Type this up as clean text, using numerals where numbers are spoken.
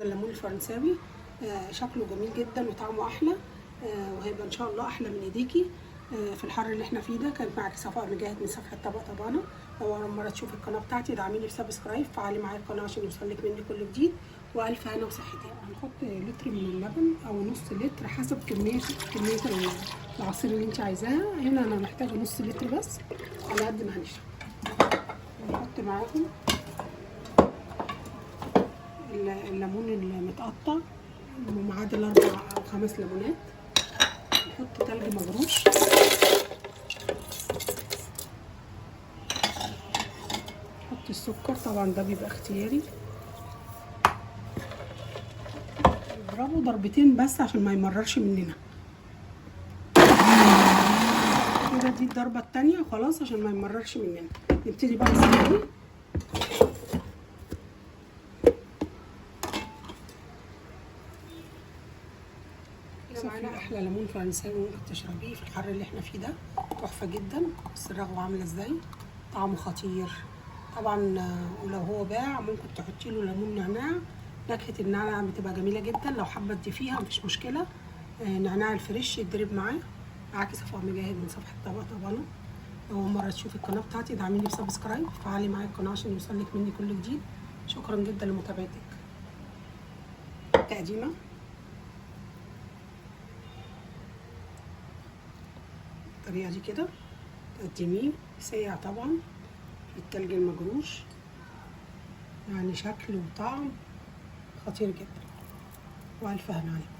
الليمون الفرنساوي شكله جميل جدا وطعمه احلى، وهيبقى ان شاء الله احلى من ايديكي في الحر اللي احنا فيه ده. كانت معاكي صفاء مجاهد من صفحه طبق طبانه. لو اول مره تشوفي القناه بتاعتي ادعميني بسبسكرايب، فعلي معايا القناه عشان يوصلك مني كل جديد، والف هنا وصحتي. هنحط لتر من اللبن او نص لتر حسب كميه العصير اللي انت عايزاها. هنا انا محتاجه نص لتر بس على قد ما هنشرب. هنحط معاهم الليمون المتقطع ومعادل 4 أو 5 ليمونات. نحط تلج مجروش، نحط السكر طبعا ده بيبقى اختياري. نضربه ضربتين بس عشان ما يمررش مننا. كده دي الضربه التانية خلاص عشان ما يمررش مننا. نبتدي بقى نسويه. معانا احلى ليمون فرنساوي ممكن تشربيه في الحر اللي احنا فيه ده، تحفه جدا. بس الرغوه عامله ازاي، طعمه خطير طبعا. ولو هو باع ممكن تحطي له ليمون نعناع، نكهه النعناع بتبقى جميله جدا. لو حابه تضيفيها مفيش مشكله، نعناع الفريش يتضرب معاه. معاكي صفاء مجاهد من صفحه طبق طبانه. لو اول مره تشوفي القناه بتاعتي ادعميني بسبسكرايب، فعلي معايا القناه عشان يوصلك مني كل جديد. شكرا جدا لمتابعتك. تقديمه الطريقه دي كده، تقدميه ساقع طبعا في التلج المجروش، يعني شكل وطعم خطير جدا. والف هنا عليكم.